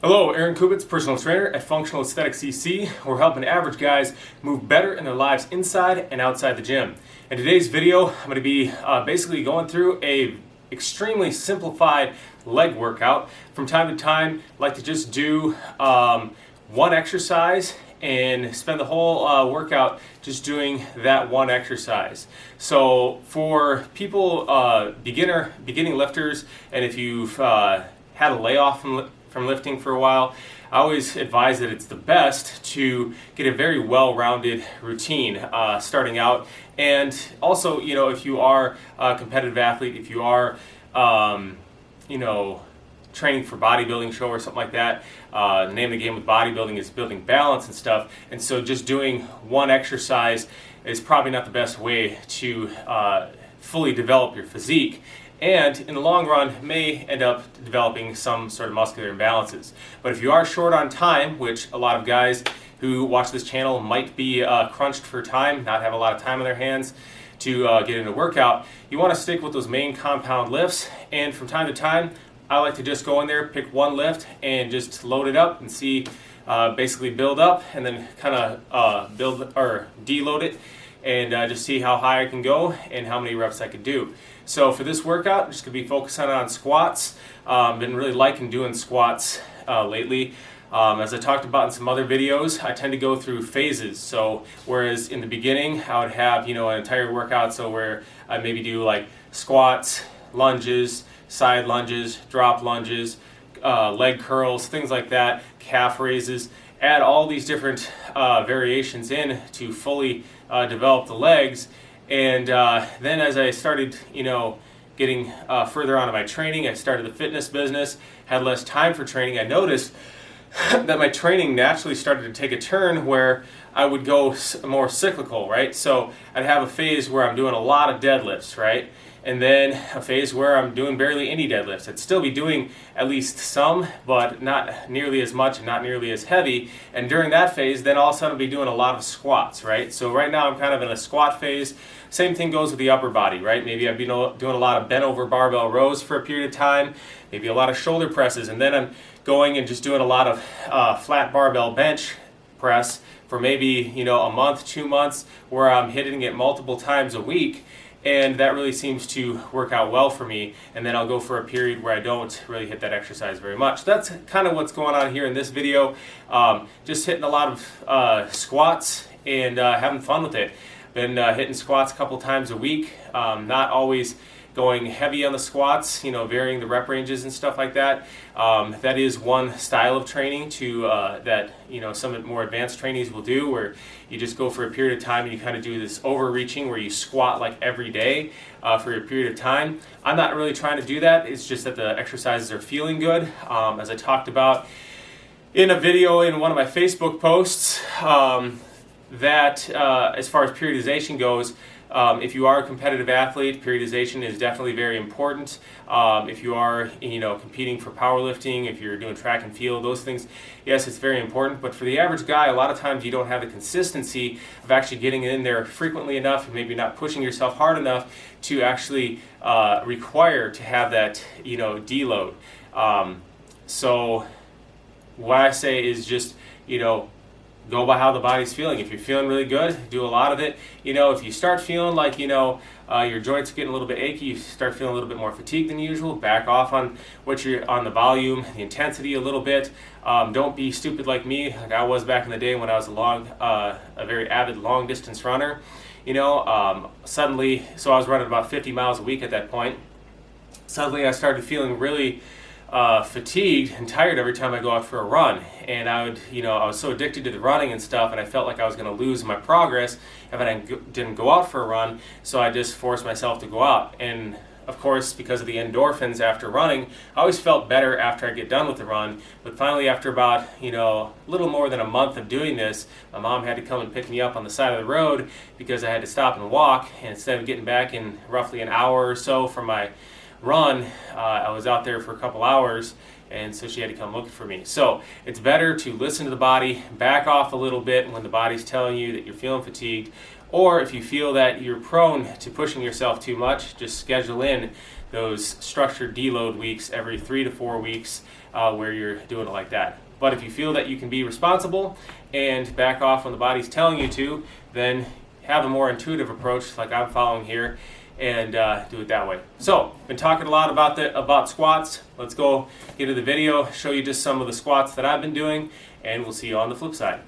Hello, Aaron Kubitz, personal trainer at Functional Aesthetics CC. We're helping average guys move better in their lives inside and outside the gym. In today's video, I'm going to be basically going through a extremely simplified leg workout. From time to time, I like to just do one exercise and spend the whole workout just doing that one exercise. So for people, beginning lifters, and if you've had a layoff from lifting for a while, I always advise that it's the best to get a very well-rounded routine starting out. And also, you know, if you are a competitive athlete, if you are, training for bodybuilding show or something like that, the name of the game with bodybuilding is building balance and stuff. And so just doing one exercise is probably not the best way to fully develop your physique. And in the long run, may end up developing some sort of muscular imbalances. But if you are short on time, which a lot of guys who watch this channel might be crunched for time, not have a lot of time on their hands to get into a workout, you want to stick with those main compound lifts. And from time to time, I like to just go in there, pick one lift, and just load it up and see, basically build up, and then kind of build or deload it, and just see how high I can go and how many reps I could do. So for this workout, I'm just going to be focusing on squats. Been really liking doing squats lately. As I talked about in some other videos, I tend to go through phases. So whereas in the beginning, I would have, an entire workout, so where I maybe do like squats, lunges, side lunges, drop lunges, leg curls, things like that, calf raises, add all these different variations in to fully develop the legs. And then as I started, getting further on in my training, I started the fitness business, had less time for training. I noticed that my training naturally started to take a turn where I would go more cyclical, right? So I'd have a phase where I'm doing a lot of deadlifts, right? And then a phase where I'm doing barely any deadlifts. I'd still be doing at least some, but not nearly as much and not nearly as heavy. And during that phase, then all of a sudden I'll be doing a lot of squats, right? So right now I'm kind of in a squat phase. Same thing goes with the upper body, right? Maybe I've been doing a lot of bent over barbell rows for a period of time, maybe a lot of shoulder presses, and then I'm going and just doing a lot of flat barbell bench press for maybe, a month, 2 months, where I'm hitting it multiple times a week. And that really seems to work out well for me. And then I'll go for a period where I don't really hit that exercise very much. That's kind of what's going on here in this video. Just hitting a lot of squats and having fun with it. Been hitting squats a couple times a week. Not always going heavy on the squats, varying the rep ranges and stuff like that. That is one style of training that some more advanced trainees will do, where you just go for a period of time and you kind of do this overreaching where you squat like every day for a period of time. I'm not really trying to do that. It's just that the exercises are feeling good. As I talked about in a video in one of my Facebook posts, that as far as periodization goes, if you are a competitive athlete, periodization is definitely very important. If you are, competing for powerlifting, if you're doing track and field, those things, yes, it's very important. But for the average guy, a lot of times you don't have the consistency of actually getting in there frequently enough, and maybe not pushing yourself hard enough to actually require to have that, deload. So what I say is just, go by how the body's feeling. If you're feeling really good, do a lot of it. If you start feeling like, your joints are getting a little bit achy, you start feeling a little bit more fatigued than usual, back off on on the volume, the intensity a little bit. Don't be stupid like me, like I was back in the day when I was a very avid long distance runner. Suddenly, so I was running about 50 miles a week at that point. Suddenly I started feeling really fatigued and tired every time I go out for a run, and I was so addicted to the running and stuff, and I felt like I was going to lose my progress if I didn't go out for a run. So I just forced myself to go out, and of course, because of the endorphins after running, I always felt better after I get done with the run. But finally, after about a little more than a month of doing this, my mom had to come and pick me up on the side of the road because I had to stop and walk, and instead of getting back in roughly an hour or so from my run, I was out there for a couple hours, and so she had to come looking for me. So it's better to listen to the body, back off a little bit when the body's telling you that you're feeling fatigued, or if you feel that you're prone to pushing yourself too much, just schedule in those structured deload weeks every 3 to 4 weeks. where you're doing it like that. But if you feel that you can be responsible and back off when the body's telling you to, then have a more intuitive approach like I'm following here, and do it that way. So, been talking a lot about squats. Let's go get to the video, show you just some of the squats that I've been doing, and we'll see you on the flip side.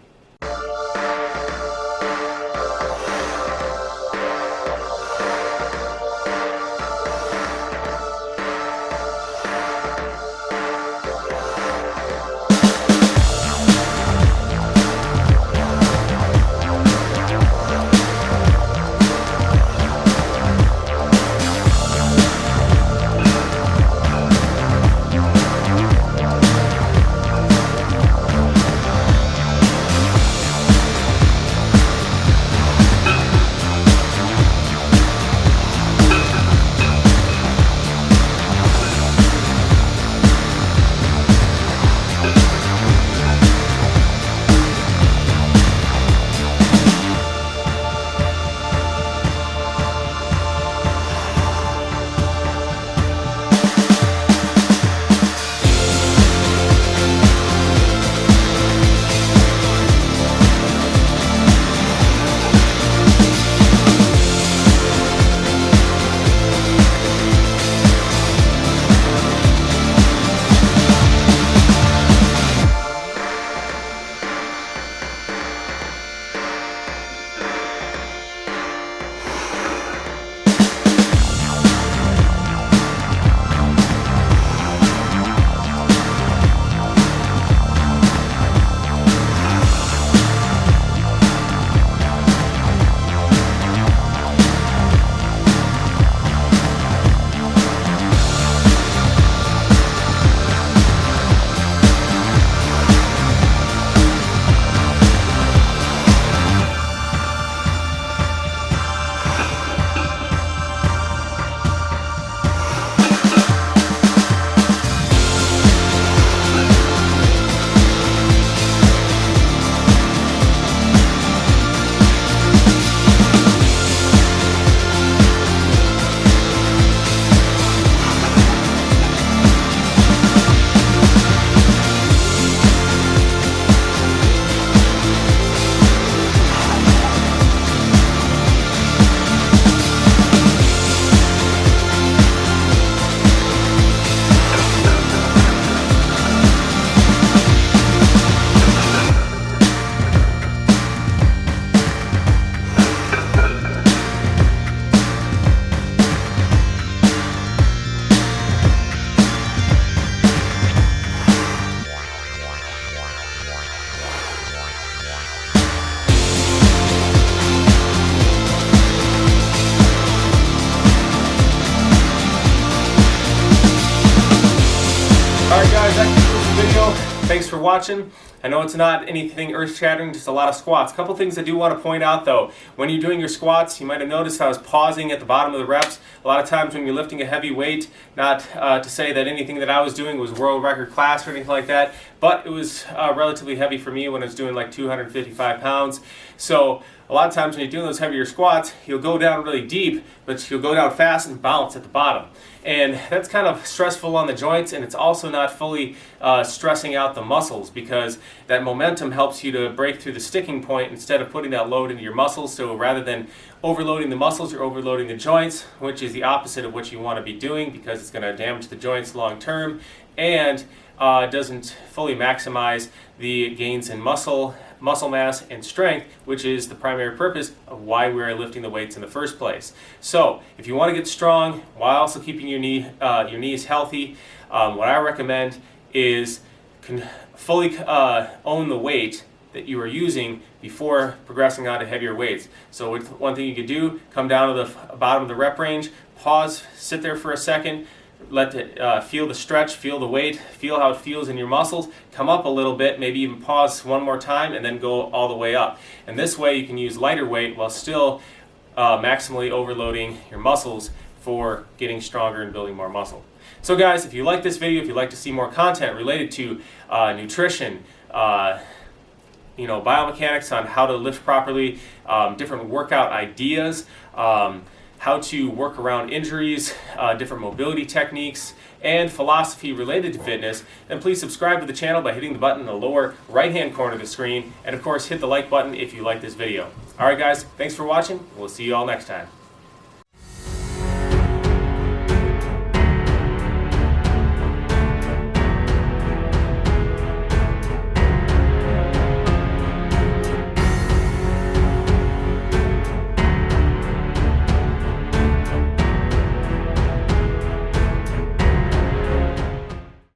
Alright guys, that concludes the video. Thanks for watching. I know it's not anything earth-shattering, just a lot of squats. A couple things I do want to point out though. When you're doing your squats, you might have noticed I was pausing at the bottom of the reps. A lot of times when you're lifting a heavy weight, not to say that anything that I was doing was world record class or anything like that, but it was relatively heavy for me when I was doing like 255 pounds. So a lot of times when you're doing those heavier squats, you'll go down really deep, but you'll go down fast and bounce at the bottom. And that's kind of stressful on the joints, and it's also not fully stressing out the muscles, because that momentum helps you to break through the sticking point instead of putting that load into your muscles. So rather than overloading the muscles, you're overloading the joints, which is the opposite of what you want to be doing, because it's going to damage the joints long term and doesn't fully maximize the gains in muscle mass and strength, which is the primary purpose of why we're lifting the weights in the first place. So if you want to get strong while also keeping your knees healthy, what I recommend is fully own the weight that you are using before progressing on to heavier weights. So one thing you could do, come down to the bottom of the rep range, pause, sit there for a second, let it feel the stretch, feel the weight, feel how it feels in your muscles, come up a little bit, maybe even pause one more time, and then go all the way up. And this way you can use lighter weight while still maximally overloading your muscles for getting stronger and building more muscle. So guys, if you like this video, if you'd like to see more content related to nutrition, biomechanics on how to lift properly, different workout ideas, how to work around injuries, different mobility techniques, and philosophy related to fitness, then please subscribe to the channel by hitting the button in the lower right-hand corner of the screen, and of course hit the like button if you like this video. Alright guys, thanks for watching. We'll see you all next time.